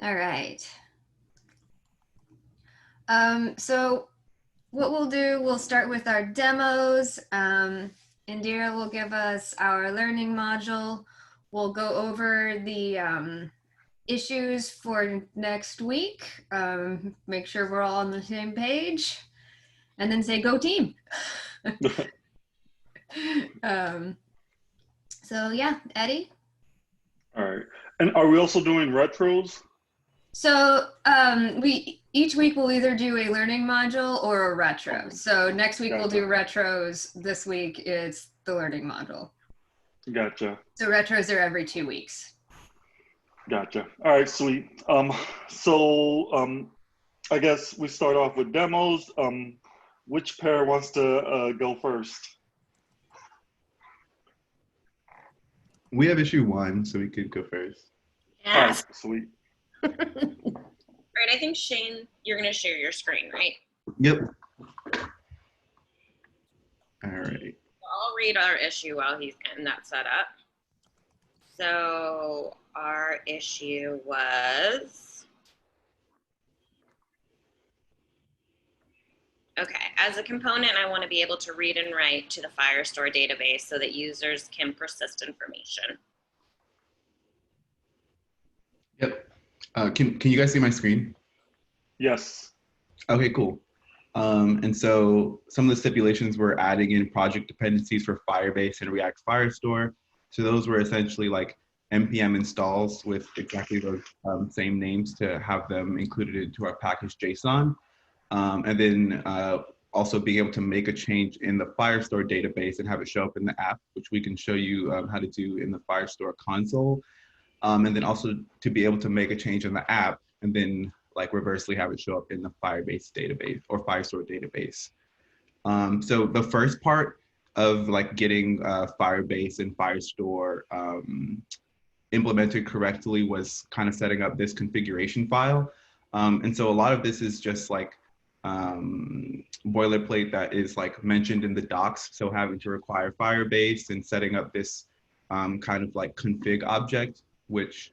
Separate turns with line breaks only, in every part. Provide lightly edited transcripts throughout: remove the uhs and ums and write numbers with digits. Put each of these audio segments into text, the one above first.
All right. So what we'll do, we'll start with our demos. Indira will give us our learning module. We'll go over the issues for next week, make sure we're all on the same page, and then say go team. So yeah, Eddie?
All right. And are we also doing retros?
So each week we'll either do a learning module or a retro.
Okay.
So next week we'll
Gotcha.
do retros. This week is the learning module.
Gotcha.
So retros are every 2 weeks.
Gotcha. All right, sweet. I guess we start off with demos. Which pair wants to go first?
We have issue 1, so we could go first.
Yes. All right, sweet.
All right, I think Shane, you're going to share your screen, right?
Yep. All right.
I'll read our issue while he's getting that set up. So our issue was, okay, as a component, I want to be able to read and write to the Firestore database so that users can persist information.
Yep. Can you guys see my screen?
Yes.
Okay, cool. And so some of the stipulations were adding in project dependencies for Firebase and React Firestore. So those were essentially like npm installs with exactly those same names to have them included into our package JSON. And then also being able to make a change in the Firestore database and have it show up in the app, which we can show you how to do in the Firestore console. And then also to be able to make a change in the app and then like reversely have it show up in the Firebase database or Firestore database. So the first part of like getting Firebase and Firestore implemented correctly was kind of setting up this configuration file. And so a lot of this is just like boilerplate that is like mentioned in the docs. So having to require Firebase and setting up this kind of like config object, which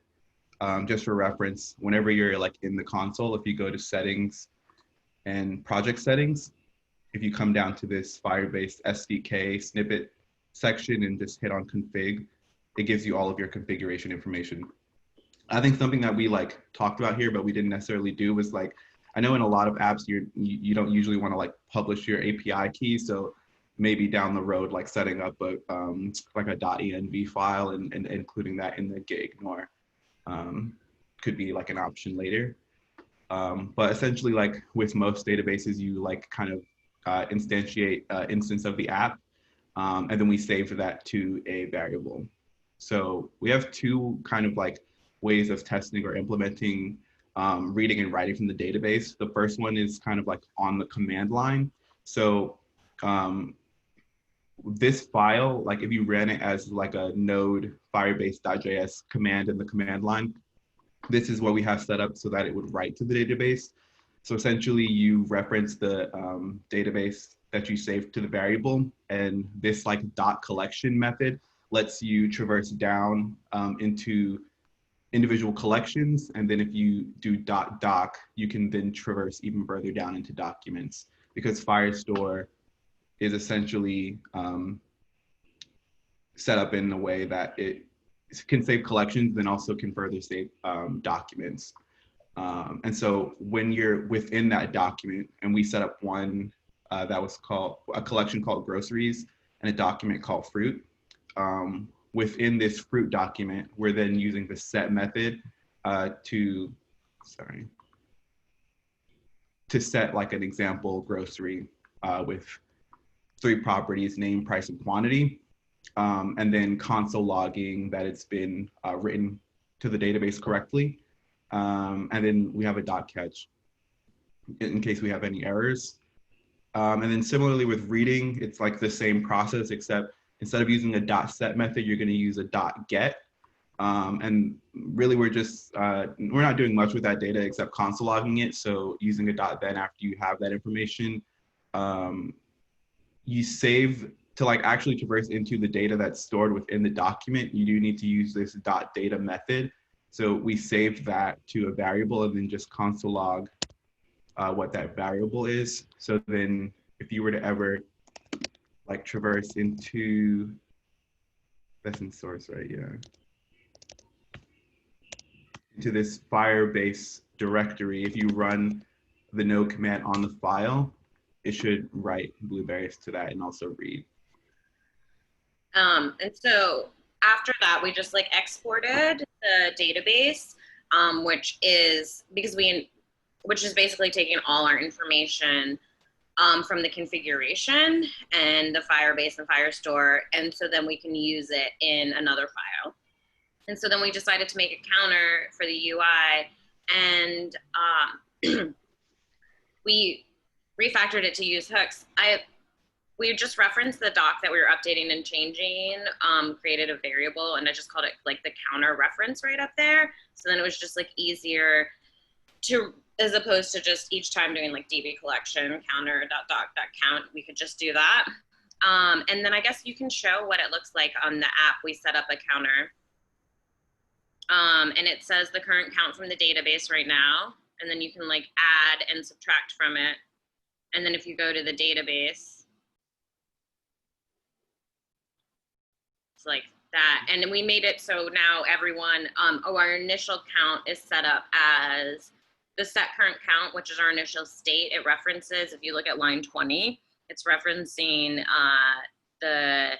just for reference, whenever you're like in the console, if you go to settings and project settings, if you come down to this Firebase SDK snippet section and just hit on config, it gives you all of your configuration information. I think something that we like talked about here, but we didn't necessarily do was like, I know in a lot of apps, you don't usually want to like publish your API key. So maybe down the road, like setting up a like a .env file and including that in the gig nor could be like an option later. But essentially like with most databases, you like kind of instantiate instance of the app and then we save that to a variable. So we have two kind of like ways of testing or implementing reading and writing from the database. The first one is kind of like on the command line. So this file, like if you ran it as like a node firebase.js command in the command line, this is what we have set up so that it would write to the database. So essentially you reference the database that you saved to the variable, and this like dot collection method lets you traverse down into individual collections. And then if you do .doc, you can then traverse even further down into documents, because Firestore is essentially set up in a way that it can save collections, then also can further save documents. And so when you're within that document, and we set up one that was called a collection called groceries and a document called fruit. Within this fruit document, we're then using the set method to set like an example grocery with 3 properties: name, price, and quantity. And then console logging that it's been written to the database correctly. And then we have a dot catch in case we have any errors. And then similarly with reading, it's like the same process, except instead of using a dot set method, you're going to use a dot get. And really we're just, we're not doing much with that data except console logging it. So using a dot then after you have that information, you save to like actually traverse into the data that's stored within the document. You do need to use this dot data method. So we saved that to a variable and then just console log what that variable is. So then if you were to ever like traverse into, that's in source, right? Yeah. Into this Firebase directory, if you run the no command on the file, it should write blueberries to that and also read.
And so after that, we just like exported the database, which is which is basically taking all our information from the configuration and the Firebase and Firestore, and so then we can use it in another file. And so then we decided to make a counter for the UI, and we refactored it to use hooks. We just referenced the doc that we were updating and changing, created a variable, and I just called it like the counter reference right up there. So then it was just like easier to, as opposed to just each time doing like DB collection, counter.doc.count, we could just do that. And then I guess you can show what it looks like on the app. We set up a counter. And it says the current count from the database right now. And then you can like add and subtract from it. And then if you go to the database, it's like that. And then we made it so now everyone, our initial count is set up as the set current count, which is our initial state. It references, if you look at line 20, it's referencing the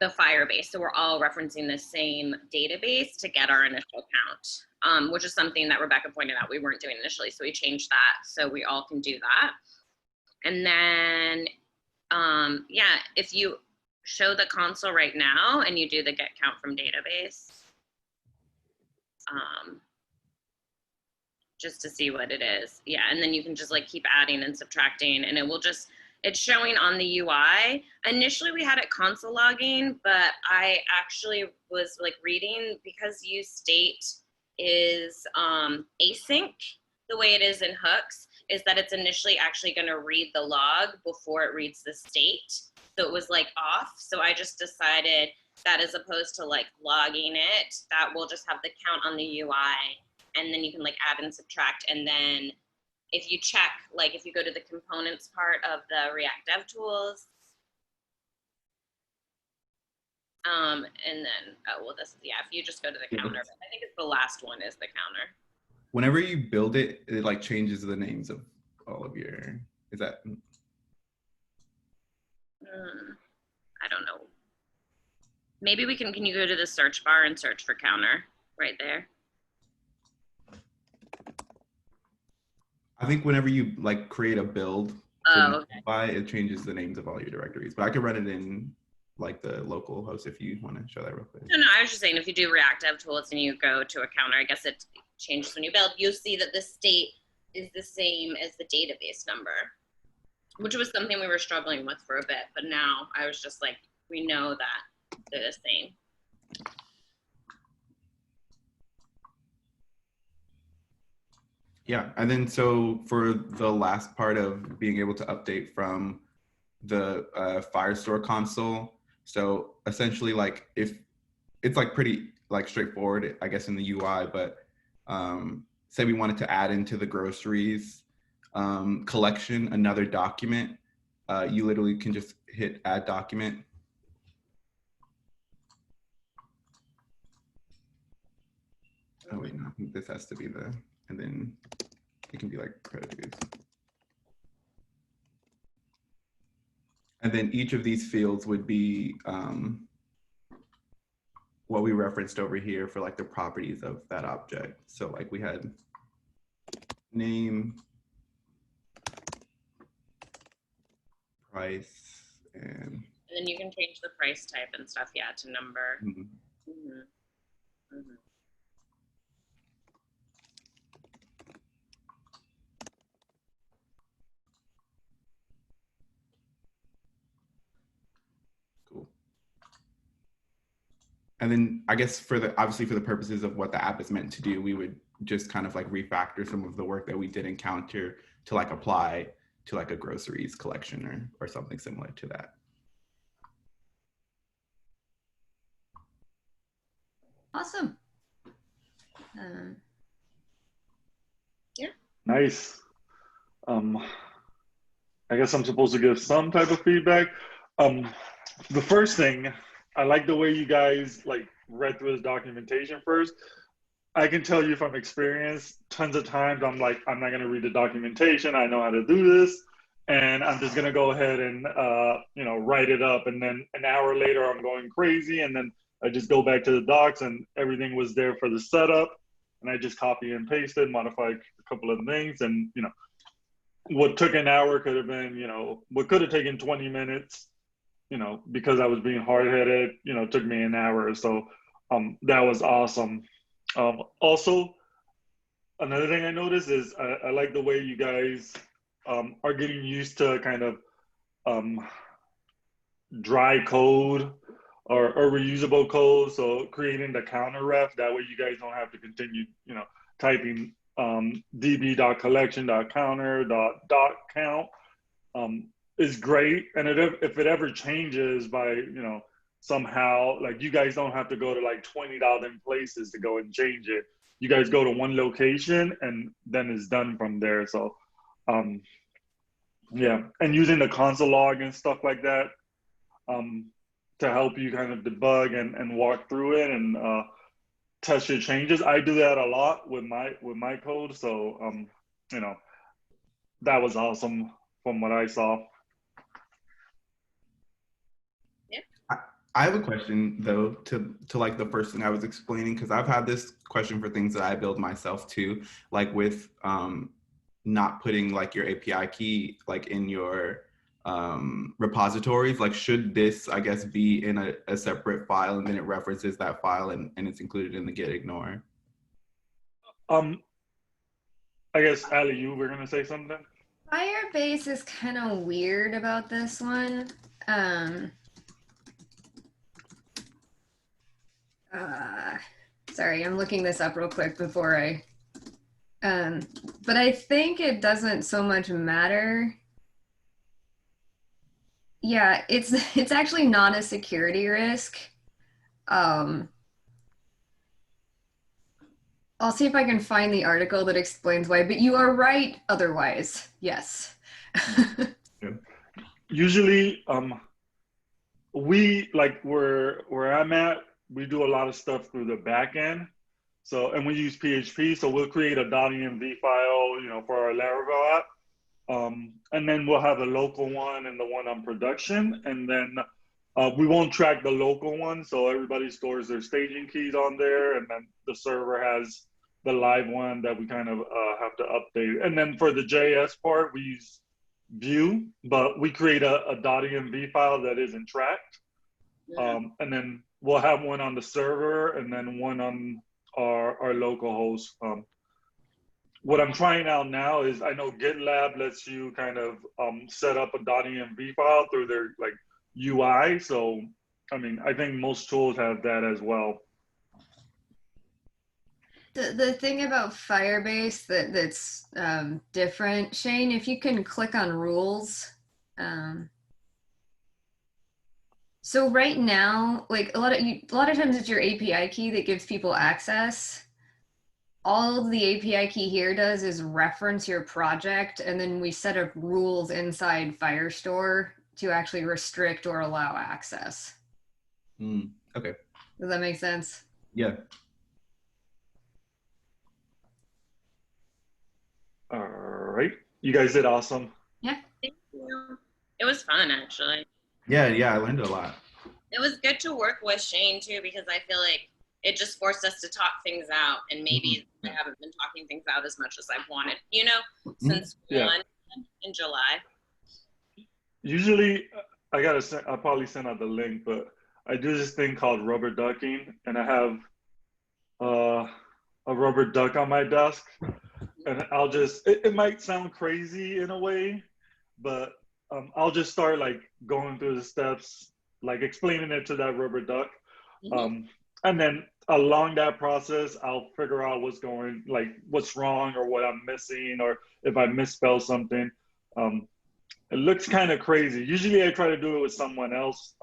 Firebase. So we're all referencing the same database to get our initial count, which is something that Rebecca pointed out we weren't doing initially. So we changed that so we all can do that. And then, yeah, if you show the console right now and you do the get count from database, just to see what it is. Yeah, and then you can just like keep adding and subtracting, and it will just, it's showing on the UI. Initially we had it console logging, but I actually was like reading, because use state is async, the way it is in hooks is that it's initially actually going to read the log before it reads the state. So it was like off. So I just decided that as opposed to like logging it, that we'll just have the count on the UI, and then you can like add and subtract. And then if you check, like if you go to the components part of the React Dev Tools, and then, oh, well, this is, yeah, if you just go to the counter, I think it's the last one is the counter.
Whenever you build it, it like changes the names of all of your, is that?
I don't know. Maybe we can you go to the search bar and search for counter right there?
I think whenever you like create a build,
Okay.
It changes the names of all your directories. But I could run it in like the local host if you want to show that real quick.
No, I was just saying if you do React Dev Tools and you go to a counter, I guess it changes when you build. You'll see that the state is the same as the database number, which was something we were struggling with for a bit. But now I was just like, we know that they're the same.
Yeah, and then so for the last part of being able to update from the Firestore console, so essentially like if it's like pretty like straightforward, I guess in the UI, but say we wanted to add into the groceries collection another document, you literally can just hit add document. Oh wait, no, I think this has to be the, and then it can be like produce. And then each of these fields would be what we referenced over here for like the properties of that object. So like we had name, price, and
then you can change the price type and stuff, yeah, to number.
Cool. And then I guess for the, obviously for the purposes of what the app is meant to do, we would just kind of like refactor some of the work that we did in Counter to like apply to like a groceries collection or something similar to that.
Awesome. Um,
Nice. I guess I'm supposed to give some type of feedback. The first thing, I like the way you guys like read through his documentation first. I can tell you from experience, tons of times I'm like, I'm not gonna read the documentation. I know how to do this, and I'm just gonna go ahead and write it up. And then an hour later, I'm going crazy, and then I just go back to the docs, and everything was there for the setup, and I just copy and pasted, modify a couple of things, and what took an hour could have been, what could have taken 20 minutes, because I was being hard headed, took me an hour. So that was awesome. Also, another thing I noticed is I like the way you guys are getting used to kind of dry code or reusable code. So creating the counter ref, that way you guys don't have to continue, typing db.collection.counter.count is great. And if it ever changes by, somehow, like you guys don't have to go to like 20,000 places to go and change it. You guys go to one location and then it's done from there. So yeah, and using the console log and stuff like that to help you kind of debug and walk through it and test your changes. I do that a lot with my code. So that was awesome from what I saw.
I have a question though to like the first thing I was explaining, because I've had this question for things that I build myself too, like with not putting like your API key like in your repositories. Like, should this, I guess, be in a separate file and then it references that file and it's included in the git ignore?
I guess Ali, you were gonna say something?
Firebase is kind of weird about this one. Sorry, I'm looking this up real quick before I, but I think it doesn't so much matter. Yeah, it's actually not a security risk. I'll see if I can find the article that explains why, but you are right otherwise, yes.
Usually, we like where I'm at, we do a lot of stuff through the back end. So, and we use PHP, so we'll create a .env file, for our Laravel app. And then we'll have a local one and the one on production. And then we won't track the local one. So everybody stores their staging keys on there. And then the server has the live one that we kind of have to update. And then for the JS part, we use Vue, but we create a .env file that isn't tracked.
Yeah.
And then we'll have one on the server and then one on our local host. What I'm trying out now is, I know GitLab lets you kind of set up a .env file through their like UI. So, I mean, I think most tools have that as well.
The thing about Firebase that's different, Shane, if you can click on rules. So right now, like a lot of times it's your API key that gives people access. All the API key here does is reference your project, and then we set up rules inside Firestore to actually restrict or allow access.
Okay.
Does that make sense?
Yeah.
All right. You guys did awesome.
Yeah.
Thank you. It was fun, actually.
Yeah, I learned a lot.
It was good to work with Shane, too, because I feel like it just forced us to talk things out. And maybe I haven't been talking things out as much as I've wanted, since one in July.
Usually, I'll probably send out the link, but I do this thing called rubber ducking, and I have a rubber duck on my desk. And I'll just, it might sound crazy in a way, but I'll just start like going through the steps, like explaining it to that rubber duck. And then along that process, I'll figure out what's wrong or what I'm missing, or if I misspell something. It looks kind of crazy. Usually I try to do it with someone else.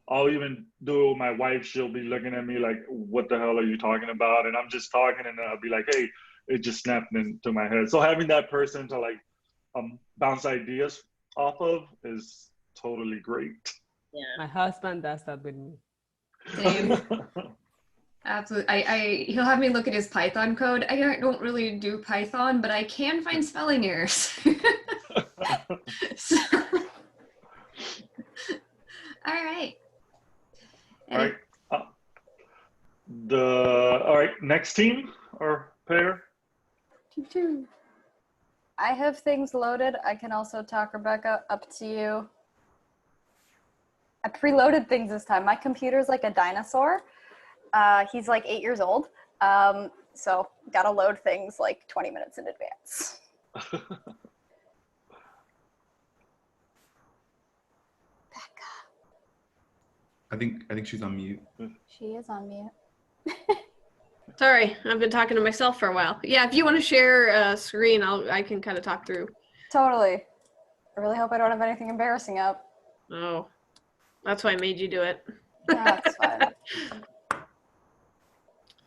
I'll even do it with my wife. She'll be looking at me like, what the hell are you talking about? And I'm just talking, and I'll be like, hey, it just snapped into my head. So having that person to like bounce ideas off of is totally great.
Yeah.
My husband does that with me.
Same. Absolutely. He'll have me look at his Python code. I don't really do Python, but I can find spelling errors. So, all right.
All right. All right, next team or pair?
I have things loaded. I can also talk, Rebecca, up to you. I preloaded things this time. My computer's like a dinosaur. He's like 8 years old. So gotta load things like 20 minutes in advance.
I think she's on mute.
She is on mute.
Sorry, I've been talking to myself for a while. Yeah, if you want to share a screen, I can kind of talk through.
Totally. I really hope I don't have anything embarrassing up.
Oh, that's why I made you do it.
That's fine.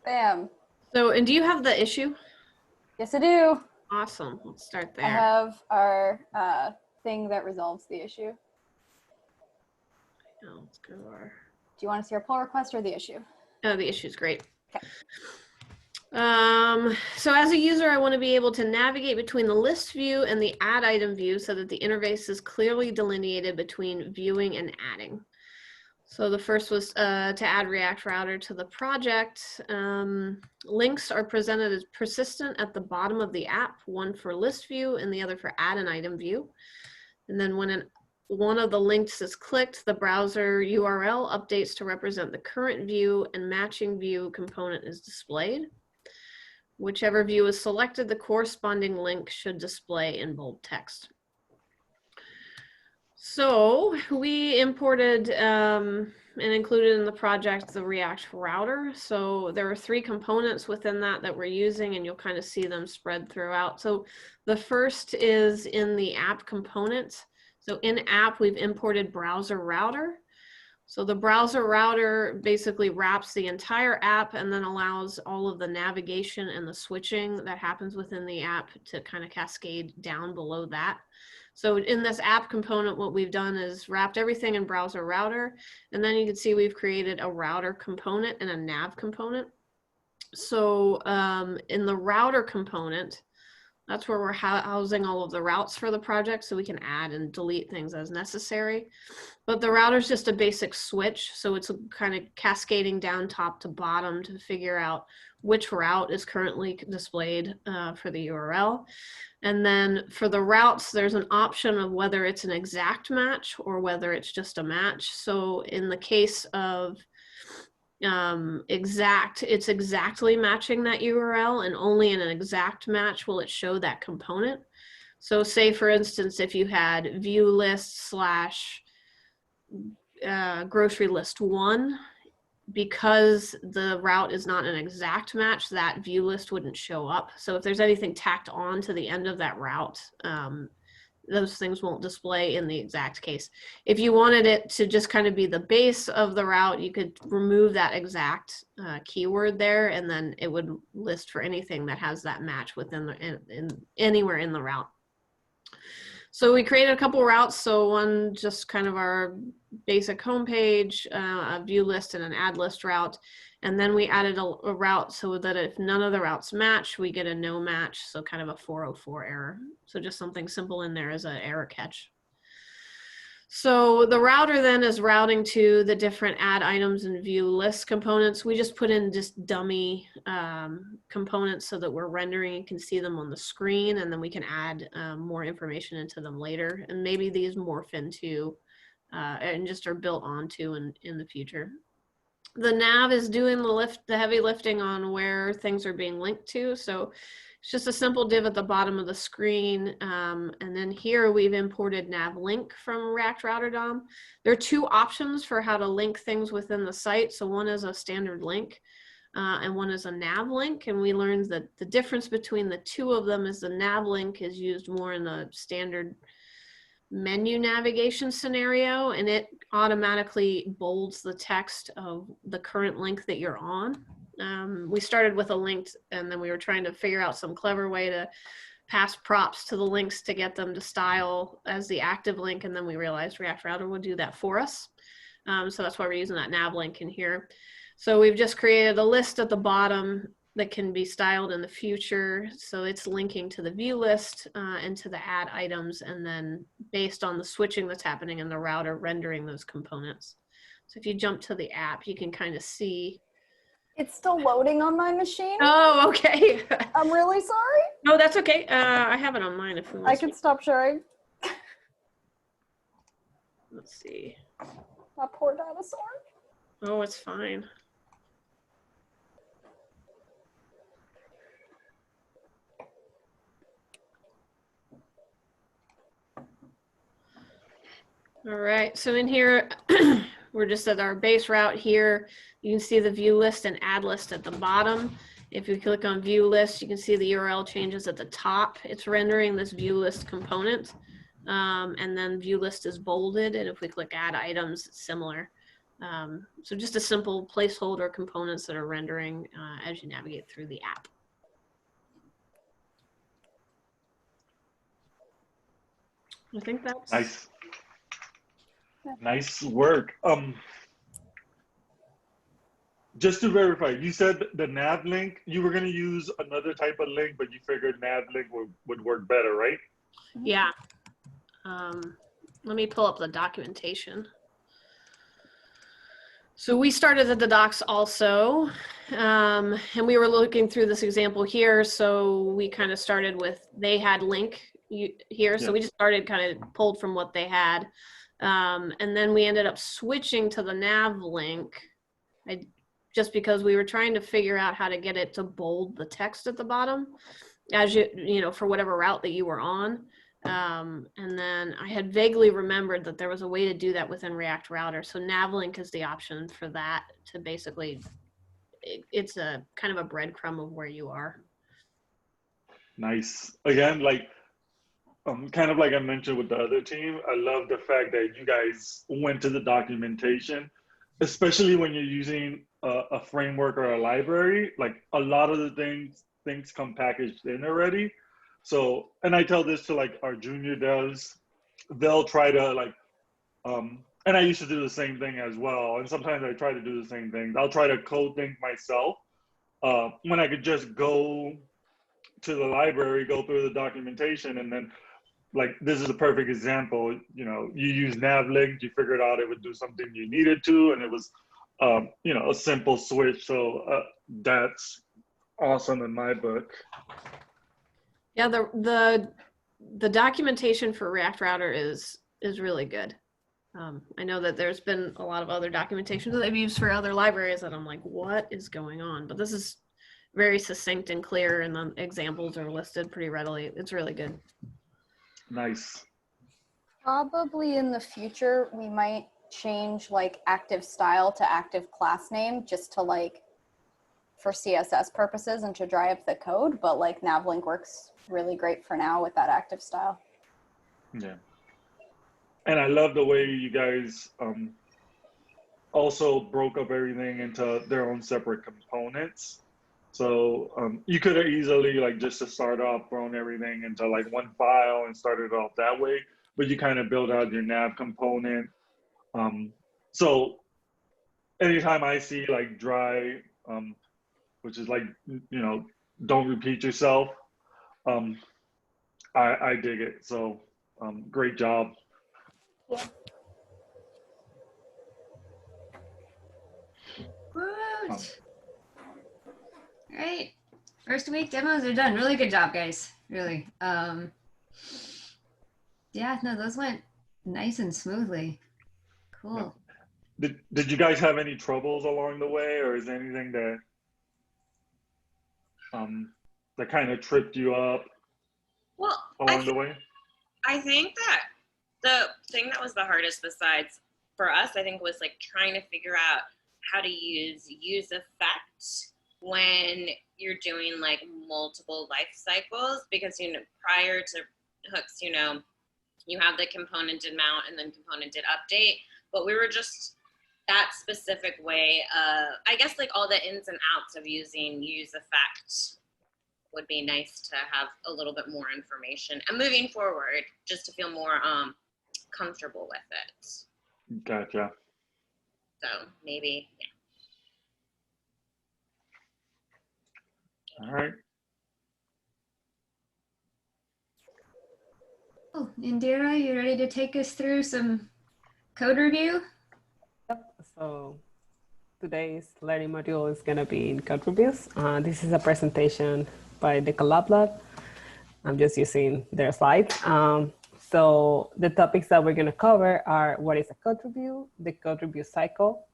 Bam.
So, and do you have the issue?
Yes, I do.
Awesome. Let's start
I
there.
have our thing that resolves the issue.
Oh, let's go to our.
Do you want to see our pull request or the issue?
Oh, the issue is great.
Okay.
So as a user, I want to be able to navigate between the list view and the add item view so that the interface is clearly delineated between viewing and adding. So the first was to add React Router to the project. Links are presented as persistent at the bottom of the app, one for list view and the other for add an item view. And then when one of the links is clicked, the browser URL updates to represent the current view and matching view component is displayed. Whichever view is selected, the corresponding link should display in bold text. So we imported and included in the project the React Router. So there are 3 components within that we're using, and you'll kind of see them spread throughout. So the first is in the app component. So in app, we've imported browser router. So the browser router basically wraps the entire app and then allows all of the navigation and the switching that happens within the app to kind of cascade down below that. So in this app component, what we've done is wrapped everything in browser router. And then you can see we've created a router component and a nav component. So in the router component, that's where we're housing all of the routes for the project, so we can add and delete things as necessary. But the router is just a basic switch, so it's kind of cascading down top to bottom to figure out which route is currently displayed for the URL. And then for the routes, there's an option of whether it's an exact match or whether it's just a match. So in the case of it's exactly matching that URL, and only in an exact match will it show that component. So say for instance, if you had view list / grocery list 1, because the route is not an exact match, that view list wouldn't show up. So if there's anything tacked on to the end of that route, those things won't display in the exact case. If you wanted it to just kind of be the base of the route, you could remove that exact keyword there, and then it would list for anything that has that match within anywhere in the route. So we created a couple routes. So one, just kind of our basic homepage, a view list and an add list route. And then we added a route so that if none of the routes match, we get a no match. So kind of a 404 error. So just something simple in there as an error catch. So the router then is routing to the different add items and view list components. We just put in just dummy components so that we're rendering and can see them on the screen, and then we can add more information into them later. And maybe these morph into and just are built onto in the future. The nav is doing the heavy lifting on where things are being linked to. So it's just a simple div at the bottom of the screen. And then here we've imported nav link from React Router DOM. There are 2 options for how to link things within the site. So one is a standard link and one is a nav link. And we learned that the difference between the 2 of them is the nav link is used more in the standard menu navigation scenario, and it automatically bolds the text of the current link that you're on. We started with a link, and then we were trying to figure out some clever way to pass props to the links to get them to style as the active link, and then we realized React Router would do that for us. So that's why we're using that nav link in here. So we've just created a list at the bottom that can be styled in the future. So it's linking to the view list and to the add items, and then based on the switching that's happening in the router, rendering those components. So if you jump to the app, you can kind of see.
It's still loading on my machine.
Oh, okay.
I'm really sorry.
No, that's okay. I have it on mine if we want.
I can stop sharing.
Let's see.
That poor dinosaur.
Oh, it's fine. All right, so in here, we're just at our base route here. You can see the view list and add list at the bottom. If you click on view list, you can see the URL changes at the top. It's rendering this view list component. And then view list is bolded. And if we click add items, it's similar. So just a simple placeholder components that are rendering as you navigate through the app. I think that's
nice. Nice work. Just to verify, you said the nav link, you were going to use another type of link, but you figured nav link would work better, right?
Yeah. Let me pull up the documentation. So we started at the docs also, and we were looking through this example here. So we kind of started with, they had link here. So we just started kind of pulled from what they had. And then we ended up switching to the nav link just because we were trying to figure out how to get it to bold the text at the bottom as you know, for whatever route that you were on. And then I had vaguely remembered that there was a way to do that within React Router. So navlink is the option for that to basically, it's a kind of a breadcrumb of where you are.
Nice. Again, like, kind of like I mentioned with the other team, I love the fact that you guys went to the documentation, especially when you're using a framework or a library. Like a lot of the things come packaged in already. So, and I tell this to like our junior devs, they'll try to like, and I used to do the same thing as well. And sometimes I try to do the same thing. I'll try to code think myself when I could just go to the library, go through the documentation, and then like, this is a perfect example. You know, you use navlink, you figured out it would do something you needed to, and it was, you know, a simple switch. So that's awesome in my book.
Yeah, the documentation for React Router is really good. I know that there's been a lot of other documentation that I've used for other libraries that I'm like, what is going on? But this is very succinct and clear, and the examples are listed pretty readily. It's really good.
Nice.
Probably in the future, we might change like active style to active class name just to like, for CSS purposes and to dry up the code, but like navlink works really great for now with that active style.
Yeah. And I love the way you guys also broke up everything into their own separate components. So you could have easily like just to start off thrown everything into like one file and started off that way, but you kind of build out your nav component. So anytime I see like dry, which is like, you know, don't repeat yourself, I dig it. So great job.
Yeah.
Good. All right. First week demos are done. Really good job, guys. Really. Yeah, no, those went nice and smoothly. Cool.
Did you guys have any troubles along the way, or is there anything that that kind of tripped you up along the way?
I think that the thing that was the hardest besides for us, I think, was like trying to figure out how to use effect when you're doing like multiple life cycles, because, you know, prior to hooks, you know, you have the componented mount and then componented update. But we were just that specific way. I guess like all the ins and outs of using use effect would be nice to have a little bit more information and moving forward just to feel more comfortable with it.
Gotcha.
So maybe, yeah.
All right.
Oh, Indira, you ready to take us through some code review?
Yep. So today's learning module is going to be in code reviews. This is a presentation by the Collab Lab. I'm just using their slides. So the topics that we're going to cover are what is a code review, the code review cycle,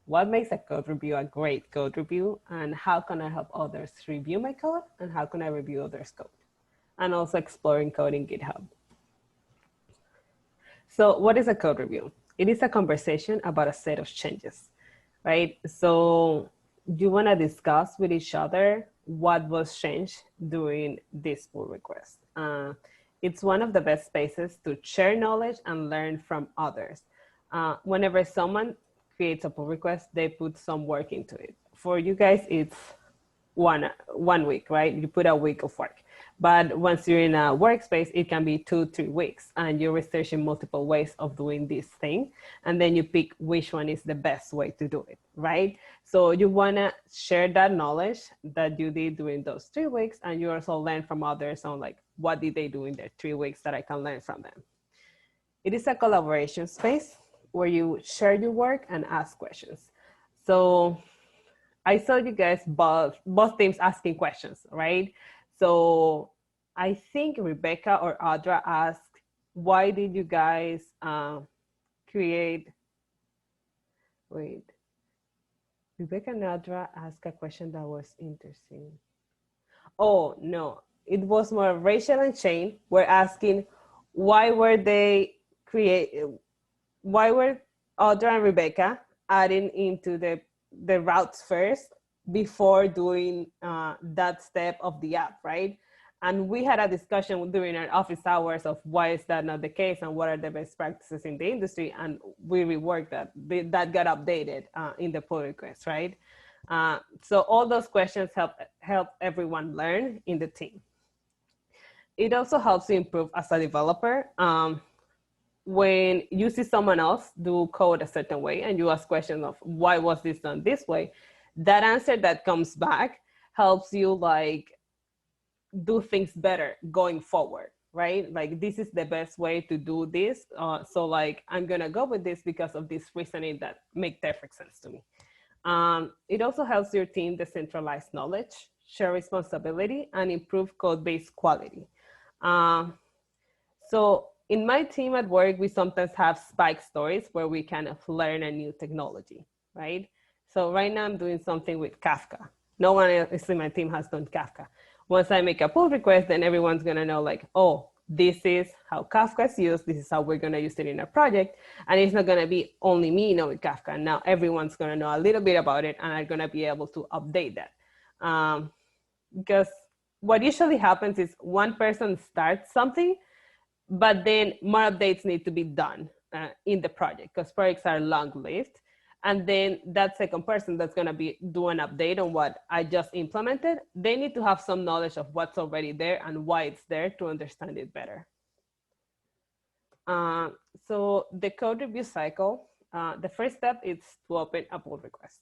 what makes a code review a great code review, and how can I help others review my code, and how can I review others' code, and also exploring code in GitHub. So what is a code review? It is a conversation about a set of changes, right? So you want to discuss with each other what was changed during this pull request. It's one of the best spaces to share knowledge and learn from others. Whenever someone creates a pull request, they put some work into it. For you guys, it's one week, right? You put a week of work. But once you're in a workspace, it can be 2-3 weeks, and you're researching multiple ways of doing this thing. And then you pick which one is the best way to do it, right? So you wanna share that knowledge that you did during those 3 weeks, and you also learn from others on like, what did they do in their 3 weeks that I can learn from them. It is a collaboration space where you share your work and ask questions. So I saw you guys both teams asking questions, right? So I think Rebecca or Audra asked, why did you guys create, wait, Rebecca and Audra asked a question that was interesting. Oh, no, it was more Rachel and Shane were asking, why were Audra and Rebecca adding into the routes first before doing that step of the app, right? And we had a discussion during our office hours of why is that not the case and what are the best practices in the industry, and we reworked that. That got updated in the pull request, right? So all those questions help everyone learn in the team. It also helps you improve as a developer. When you see someone else do code a certain way and you ask questions of why was this done this way, that answer that comes back helps you like do things better going forward, right? Like, this is the best way to do this. So like, I'm gonna go with this because of this reasoning that make perfect sense to me. It also helps your team decentralize knowledge, share responsibility, and improve code base quality. So in my team at work, we sometimes have spike stories where we kind of learn a new technology, right? So right now I'm doing something with Kafka. No one else in my team has done Kafka. Once I make a pull request, then everyone's gonna know like, oh, this is how Kafka is used. This is how we're gonna use it in a project. And it's not gonna be only me knowing Kafka. Now everyone's gonna know a little bit about it and are gonna be able to update that. Because what usually happens is one person starts something, but then more updates need to be done in the project because projects are long-lived. And then that second person that's gonna be do an update on what I just implemented, they need to have some knowledge of what's already there and why it's there to understand it better. So the code review cycle, the first step is to open a pull request.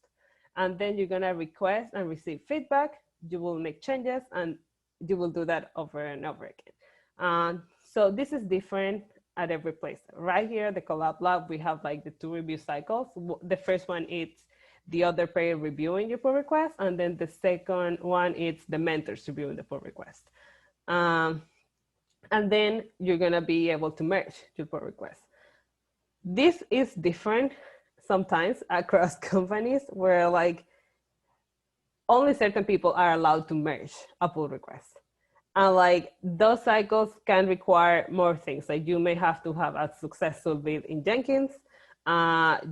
And then you're gonna request and receive feedback. You will make changes and you will do that over and over again. So this is different at every place. Right here, the Collab Lab, we have like the 2 review cycles. The first one is the other pair reviewing your pull request. And then the second one is the mentors reviewing the pull request. And then you're gonna be able to merge your pull request. This is different sometimes across companies where like only certain people are allowed to merge a pull request. And like those cycles can require more things. Like you may have to have a successful build in Jenkins.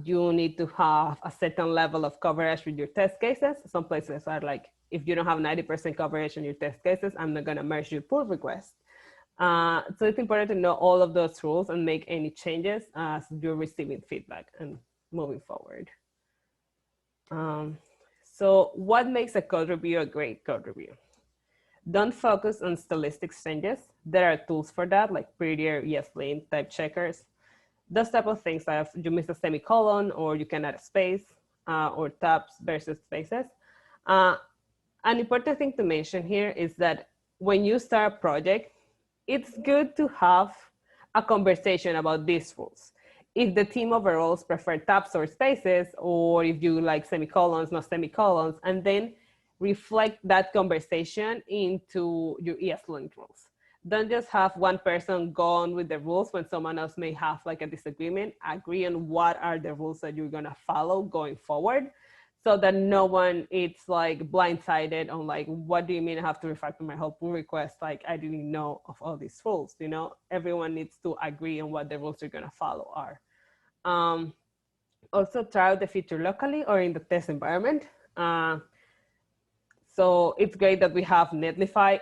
You need to have a certain level of coverage with your test cases. Some places are like, if you don't have 90% coverage on your test cases, I'm not gonna merge your pull request. So it's important to know all of those rules and make any changes as you're receiving feedback and moving forward. So what makes a code review a great code review? Don't focus on stylistic changes. There are tools for that, like prettier, ESLint, type checkers. Those type of things, like you miss a semicolon, or you can add a space, or tabs versus spaces. An important thing to mention here is that when you start a project, it's good to have a conversation about these rules. If the team overall prefer tabs or spaces, or if you like semicolons, not semicolons, and then reflect that conversation into your ESLint rules. Don't just have one person go on with the rules when someone else may have like a disagreement. Agree on what are the rules that you're gonna follow going forward, so that no one is like blindsided on like, what do you mean I have to refactor my whole pull request? Like, I didn't know of all these rules, you know? Everyone needs to agree on what the rules you're gonna follow are. Also try out the feature locally or in the test environment. So it's great that we have Netlify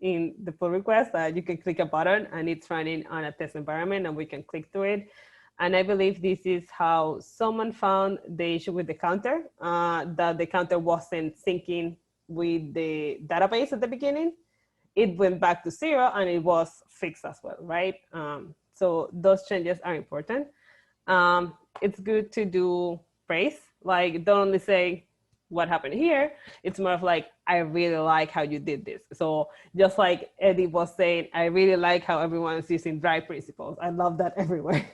in the pull request. You can click a button and it's running on a test environment and we can click through it. And I believe this is how someone found the issue with the counter, that the counter wasn't syncing with the database at the beginning. It went back to 0 and it was fixed as well, right? So those changes are important. It's good to do praise, like don't only say what happened here. It's more of like, I really like how you did this. So just like Eddie was saying, I really like how everyone's using drive principles. I love that everywhere.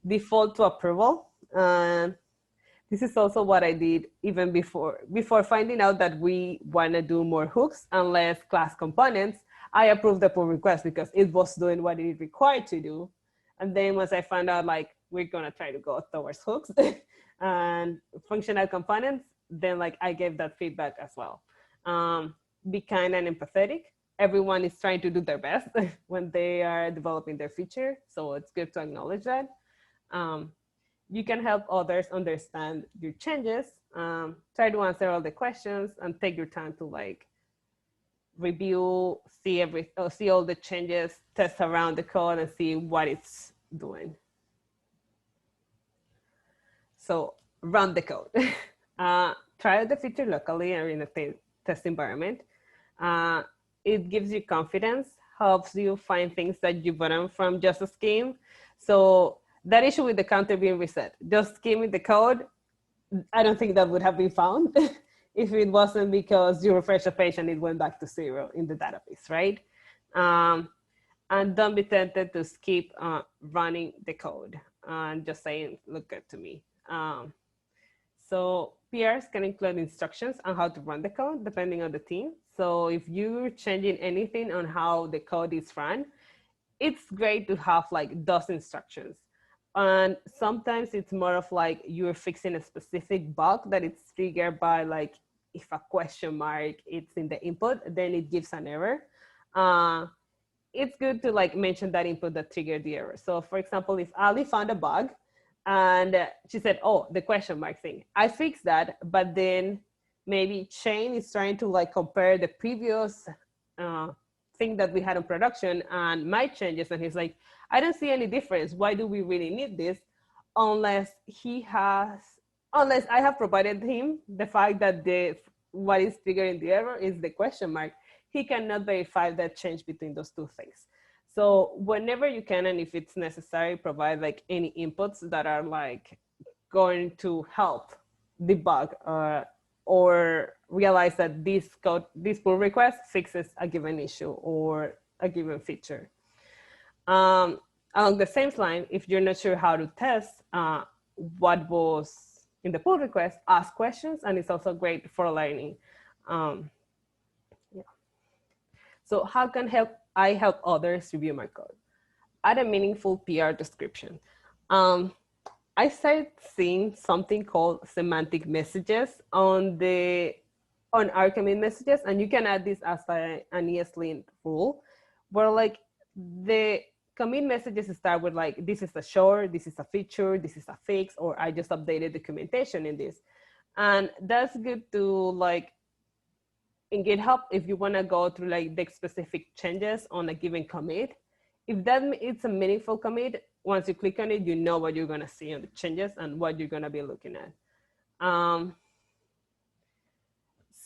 Default to approval. This is also what I did even before finding out that we want to do more hooks and less class components. I approved the pull request because it was doing what it required to do. And then once I found out like we're gonna try to go towards hooks and functional components, then like I gave that feedback as well. Be kind and empathetic. Everyone is trying to do their best when they are developing their feature. So it's good to acknowledge that. You can help others understand your changes. Try to answer all the questions and take your time to like review, see all the changes, test around the code and see what it's doing. So run the code. Try the feature locally or in a test environment. It gives you confidence, helps you find things that you button from just a scheme. So that issue with the counter being reset, just skimming the code, I don't think that would have been found if it wasn't because you refresh a page and it went back to 0 in the database, right? And don't be tempted to skip running the code and just saying, look good to me. So PRs can include instructions on how to run the code depending on the team. So if you're changing anything on how the code is run, it's great to have like those instructions. And sometimes it's more of like you're fixing a specific bug that it's triggered by like, if a question mark it's in the input, then it gives an error. It's good to like mention that input that triggered the error. So for example, if Ali found a bug and she said, oh, the question mark thing, I fixed that, but then maybe Shane is trying to like compare the previous thing that we had in production and my changes. And he's like, I don't see any difference. Why do we really need this? Unless I have provided him the fact that what is triggering the error is the question mark. He cannot verify that change between those two things. So whenever you can, and if it's necessary, provide like any inputs that are like going to help debug or realize that this pull request fixes a given issue or a given feature. Along the same line, if you're not sure how to test what was in the pull request, ask questions, and it's also great for learning. Yeah. So how can I help others review my code? Add a meaningful PR description. I started seeing something called Semantic Messages on our commit messages, and you can add this as an ESLint rule, where like the commit messages start with like, this is a short, this is a feature, this is a fix, or I just updated documentation in this. And that's good to like in GitHub, if you want to go through like the specific changes on a given commit, if that it's a meaningful commit, once you click on it, you know what you're going to see on the changes and what you're going to be looking at.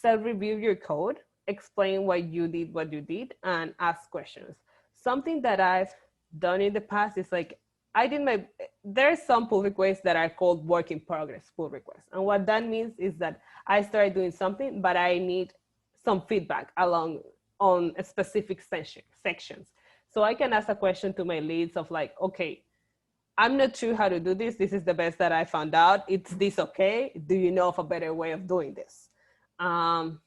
Self-review your code, explain why you did what you did, and ask questions. Something that I've done in the past is like, there's some pull requests that are called work in progress pull requests. And what that means is that I started doing something, but I need some feedback along on a specific sections. So I can ask a question to my leads of like, okay, I'm not sure how to do this. This is the best that I found out. Is this okay? Do you know of a better way of doing this? And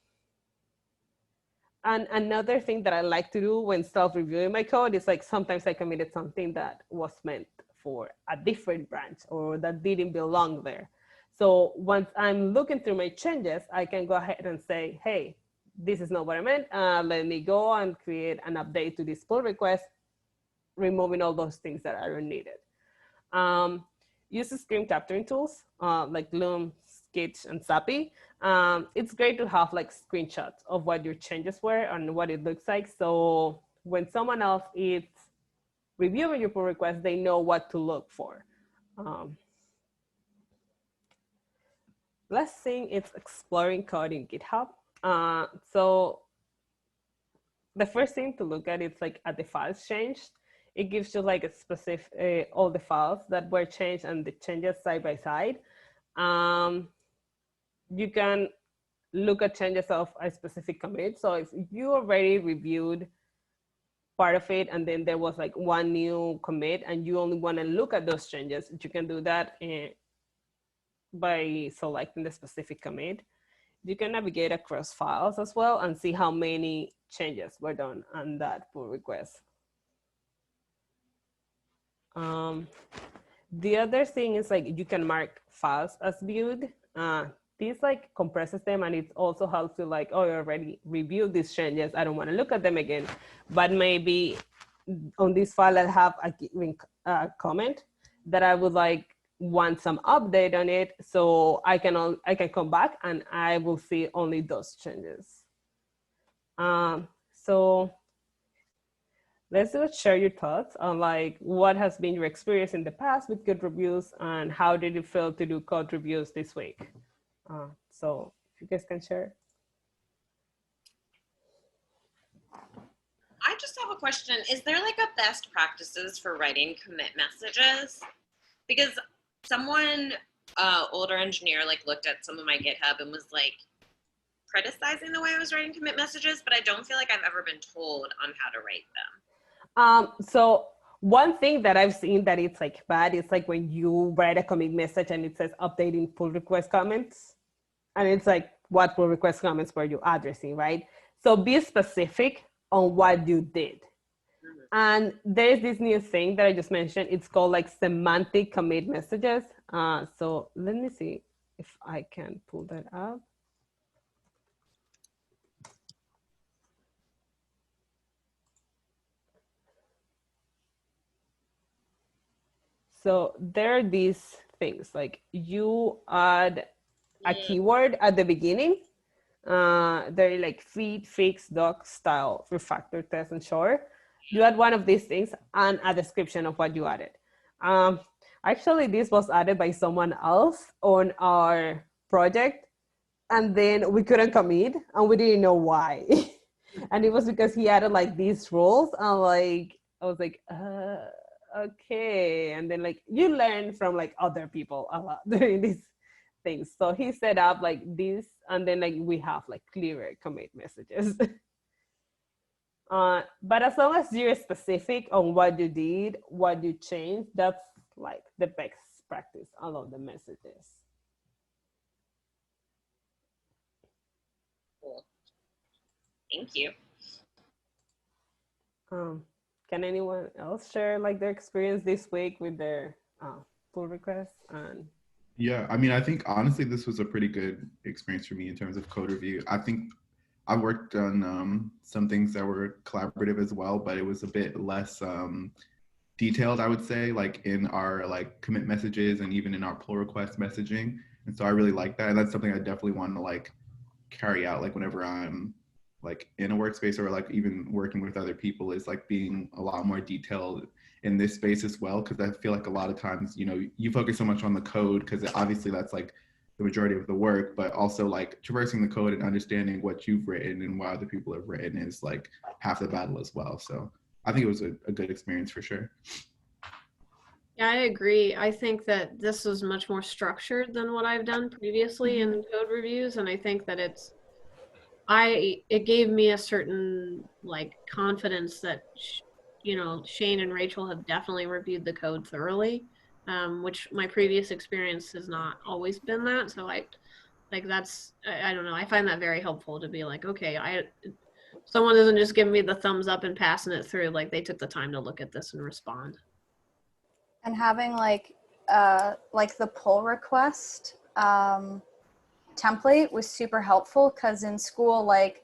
another thing that I like to do when self-reviewing my code is like, sometimes I committed something that was meant for a different branch or that didn't belong there. So once I'm looking through my changes, I can go ahead and say, hey, this is not what I meant. Let me go and create an update to this pull request, removing all those things that are needed. Use the screen capturing tools like Loom, Sketch, and Zappy. It's great to have like screenshots of what your changes were and what it looks like. So when someone else is reviewing your pull request, they know what to look for. Last thing is exploring code in GitHub. So the first thing to look at is like at the files changed. It gives you like a specific, all the files that were changed and the changes side by side. You can look at changes of a specific commit. So if you already reviewed part of it and then there was like one new commit and you only want to look at those changes, you can do that by selecting the specific commit. You can navigate across files as well and see how many changes were done on that pull request. The other thing is like you can mark files as viewed. This like compresses them and it also helps you like, oh, you already reviewed these changes. I don't want to look at them again. But maybe on this file I have a comment that I would like want some update on it. So I can come back and I will see only those changes. So let's just share your thoughts on like what has been your experience in the past with code reviews and how did you feel to do code reviews this week? So if you guys can share.
I just have a question. Is there like a best practices for writing commit messages? Because someone, older engineer, like looked at some of my GitHub and was like criticizing the way I was writing commit messages, but I don't feel like I've ever been told on how to write them.
So one thing that I've seen that it's like bad is like when you write a commit message and it says updating pull request comments, and it's like what pull request comments were you addressing, right? So be specific on what you did. And there's this new thing that I just mentioned. It's called like semantic commit messages. So let me see if I can pull that up. So there are these things like you add a keyword at the beginning. They're like feed, fix, doc, style, refactor, test, and show. You add one of these things and a description of what you added. Actually, this was added by someone else on our project, and then we couldn't commit, and we didn't know why. And it was because he added like these rules, and like I was like, okay. And then like you learn from like other people a lot during these things. So he set up like this, and then like we have like clearer commit messages. But as long as you're specific on what you did, what you changed, that's like the best practice along the messages.
Cool. Thank you.
Can anyone else share like their experience this week with their pull requests?
Yeah, I mean, I think honestly, this was a pretty good experience for me in terms of code review. I think I worked on some things that were collaborative as well, but it was a bit less detailed, I would say, like in our like commit messages and even in our pull request messaging. And so I really like that. And that's something I definitely want to like carry out like whenever I'm like in a workspace or like even working with other people is like being a lot more detailed in this space as well. Cause I feel like a lot of times, you know, you focus so much on the code because obviously that's like the majority of the work, but also like traversing the code and understanding what you've written and what other people have written is like half the battle as well. So I think it was a good experience for sure.
Yeah, I agree. I think that this was much more structured than what I've done previously in code reviews, and I think that it gave me a certain like confidence that you know, Shane and Rachel have definitely reviewed the code thoroughly, which my previous experience has not always been that. So I don't know. I find that very helpful to be like, okay, someone isn't just giving me the thumbs up and passing it through. Like they took the time to look at this and respond.
And having like the pull request template was super helpful because in school, like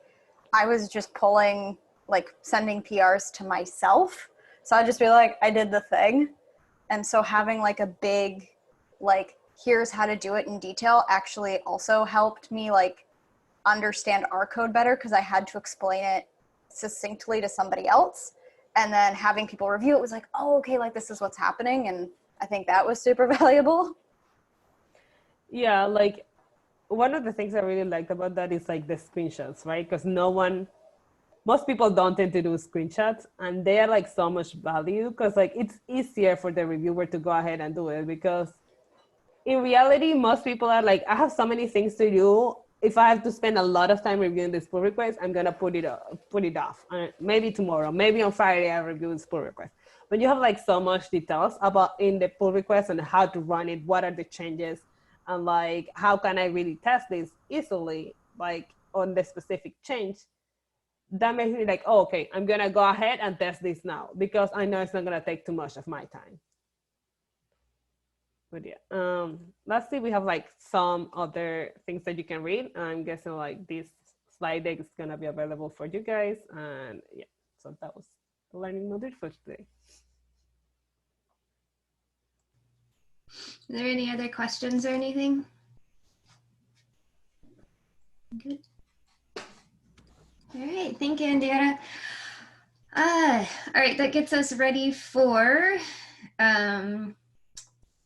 I was just pulling, like sending PRs to myself. So I'd just be like, I did the thing. And so having like a big, like, here's how to do it in detail actually also helped me like understand our code better because I had to explain it succinctly to somebody else. And then having people review it was like, oh, okay, like this is what's happening. And I think that was super valuable.
Yeah, like one of the things I really liked about that is like the screenshots, right? Because most people don't tend to do screenshots, and they are like so much value because like it's easier for the reviewer to go ahead and do it, because in reality, most people are like, I have so many things to do. If I have to spend a lot of time reviewing this pull request, I'm gonna put it off. Maybe tomorrow, maybe on Friday, I'll review this pull request. But you have like so much details about in the pull request and how to run it, what are the changes, and like how can I really test this easily, like on the specific change. That makes me like, oh, okay, I'm gonna go ahead and test this now because I know it's not gonna take too much of my time. But yeah, let's see, we have like some other things that you can read. I'm guessing like this slide deck is gonna be available for you guys. And yeah, so that was the learning module for today.
Are there any other questions or anything? Good. All right, thank you, Indiana. All right, that gets us ready for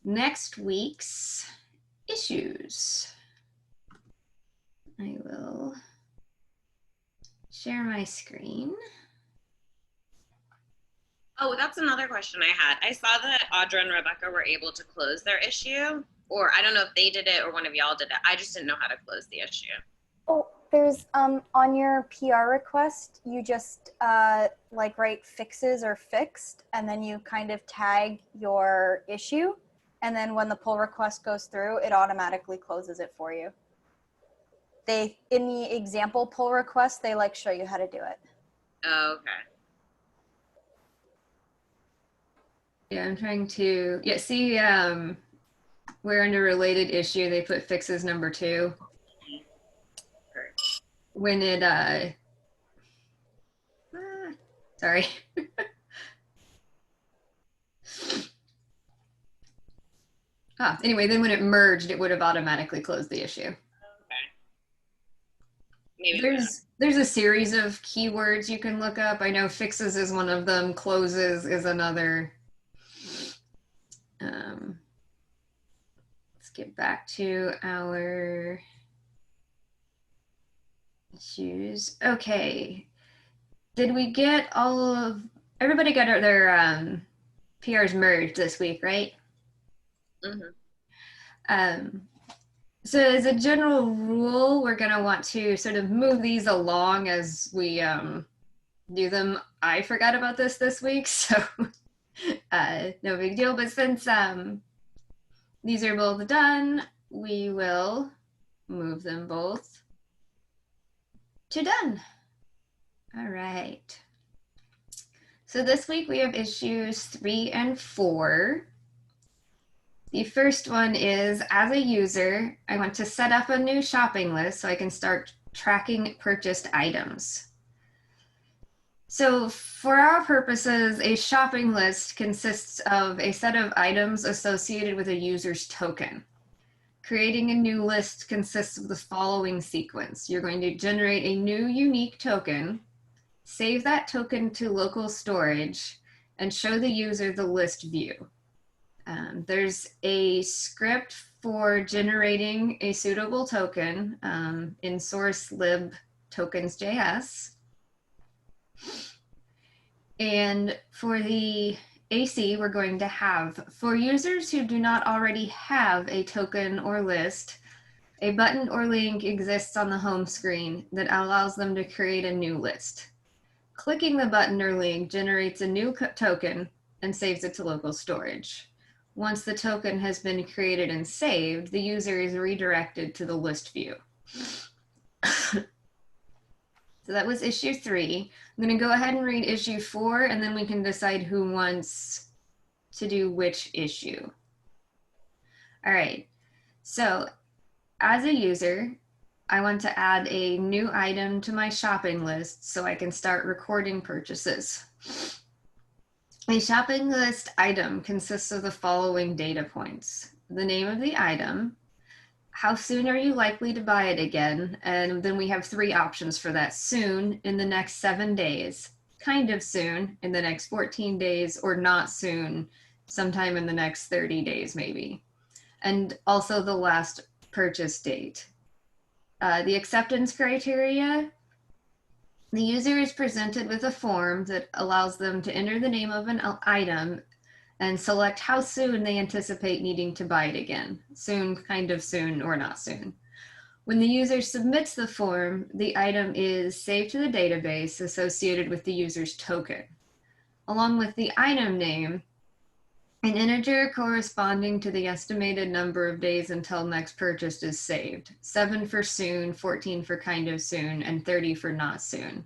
next week's issues. I will share my screen.
Oh, that's another question I had. I saw that Audra and Rebecca were able to close their issue, or I don't know if they did it or one of y'all did it. I just didn't know how to close the issue.
Oh, there's on your PR request, you just like write fixes or fixed, and then you kind of tag your issue, and then when the pull request goes through, it automatically closes it for you. They, in the example pull request, they like show you how to do it.
Oh, okay.
Yeah, I'm trying to, yeah, see, we're under related issue, they put fixes number 2. When it, sorry. Anyway, then when it merged, it would have automatically closed the issue.
Okay. Maybe
There's a series of keywords you can look up. I know fixes is one of them, closes is another. Let's get back to our issues. Okay. Did we get everybody got their PRs merged this week, right? Mm-hmm. So as a general rule, we're going to want to sort of move these along as we do them. I forgot about this week, so no big deal. But since these are both done, we will move them both to done. All right. So this week we have issues 3 and 4. The first one is, as a user, I want to set up a new shopping list so I can start tracking purchased items. So for our purposes, a shopping list consists of a set of items associated with a user's token. Creating a new list consists of the following sequence. You're going to generate a new unique token, save that token to local storage, and show the user the list view. There's a script for generating a suitable token in source lib tokens.js. And for the AC, we're going to have, for users who do not already have a token or list, a button or link exists on the home screen that allows them to create a new list. Clicking the button or link generates a new token and saves it to local storage. Once the token has been created and saved, the user is redirected to the list view. So that was issue 3. I'm going to go ahead and read issue 4, and then we can decide who wants to do which issue. All right. So as a user, I want to add a new item to my shopping list so I can start recording purchases. A shopping list item consists of the following data points: the name of the item, how soon are you likely to buy it again, and then we have 3 options for that: soon, in the next 7 days, kind of soon, in the next 14 days, or not soon, sometime in the next 30 days maybe. And also the last purchase date. The acceptance criteria: the user is presented with a form that allows them to enter the name of an item and select how soon they anticipate needing to buy it again: soon, kind of soon, or not soon. When the user submits the form, the item is saved to the database associated with the user's token. Along with the item name, an integer corresponding to the estimated number of days until next purchased is saved: 7 for soon, 14 for kind of soon, and 30 for not soon.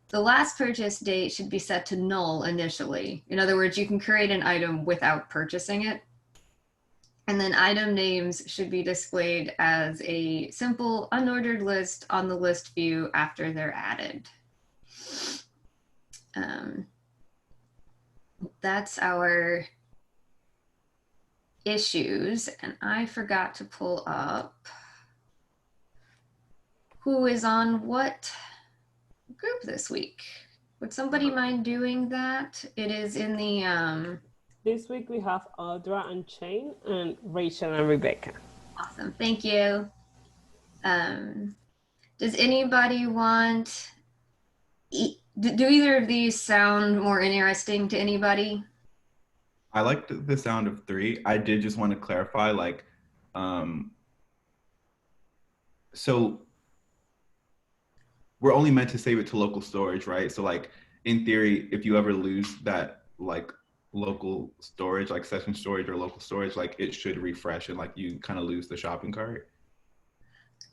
The last purchase date should be set to null initially. In other words, you can create an item without purchasing it. And then item names should be displayed as a simple unordered list on the list view after they're added. That's our issues, and I forgot to pull up who is on what group this week. Would somebody mind doing that? It is in the
This week we have Audra and Shane, and Rachel and Rebecca.
Awesome, thank you. Does anybody want, do either of these sound more interesting to anybody?
I liked the sound of 3. I did just want to clarify, like, so we're only meant to save it to local storage, right? So like, in theory, if you ever lose that like local storage, like session storage or local storage, like it should refresh and like you kind of lose the shopping cart.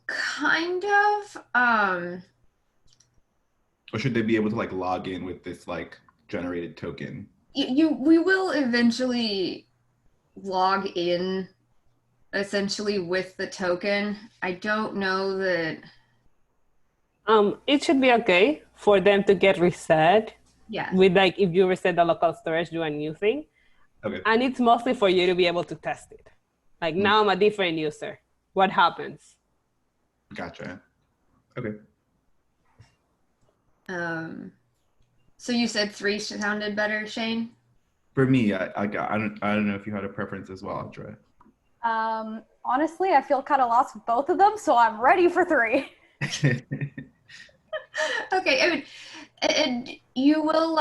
Kind of.
Or should they be able to like log in with this like generated token?
We will eventually log in essentially with the token. I don't know that.
It should be okay for them to get reset.
Yeah.
With like, if you reset the local storage, do a new thing.
Okay.
And it's mostly for you to be able to test it. Like now I'm a different user. What happens?
Gotcha. Okay.
So you said 3 sounded better, Shane?
For me, I don't know if you had a preference as well, Audra.
Honestly, I feel kind of lost with both of them, so I'm ready for 3.
Okay, I mean, and you will,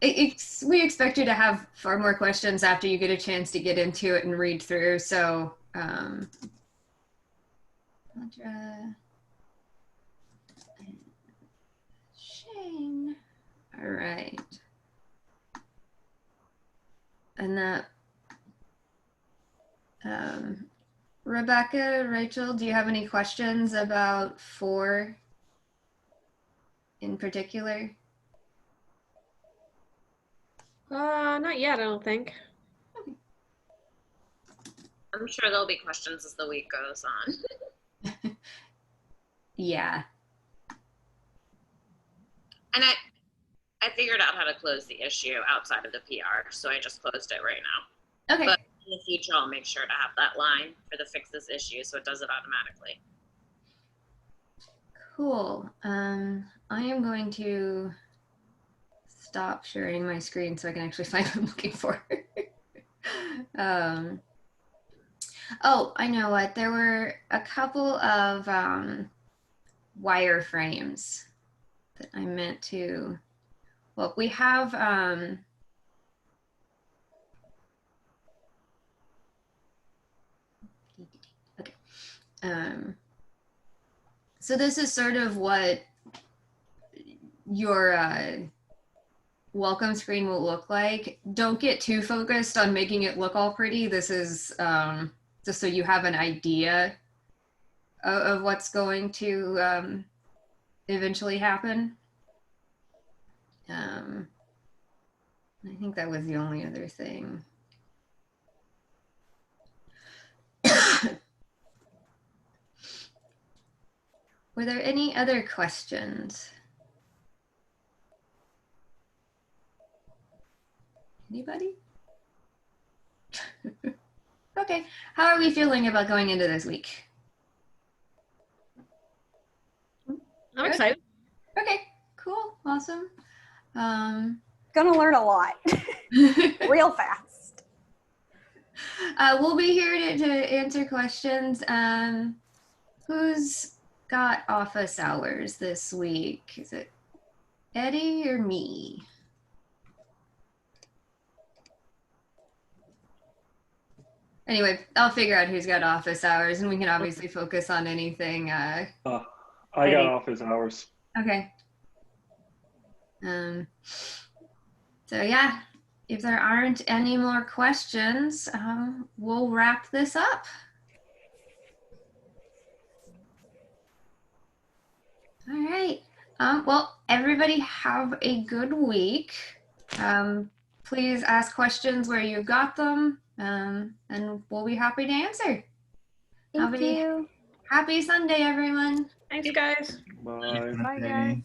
we expect you to have far more questions after you get a chance to get into it and read through, so, Audra, Shane, all right. And that, Rebecca, Rachel, do you have any questions about 4 in particular?
Not yet, I don't think.
I'm sure there'll be questions as the week goes on.
Yeah.
And I figured out how to close the issue outside of the PR, so I just closed it right now.
Okay.
But In the future, I'll make sure to have that line for the fix this issue so it does it automatically.
Cool. I am going to stop sharing my screen so I can actually find what I'm looking for. Oh, I know what. There were a couple of wireframes that I meant to. Well, we have okay. So this is sort of what your welcome screen will look like. Don't get too focused on making it look all pretty. This is just so you have an idea of what's going to eventually happen. I think that was the only other thing. Were there any other questions? Anybody? Okay, how are we feeling about going into this week?
I'm excited.
Okay, cool, awesome.
Gonna learn a lot real fast.
We'll be here to answer questions. Who's got office hours this week? Is it Eddie or me? Anyway, I'll figure out who's got office hours, and we can obviously focus on anything.
I got office hours.
Okay. So yeah, if there aren't any more questions, we'll wrap this up. All right. Well, everybody have a good week. Please ask questions where you got them, and we'll be happy to answer.
Thank you.
Happy Sunday, everyone.
Thanks, guys.
Bye.
Bye, guys.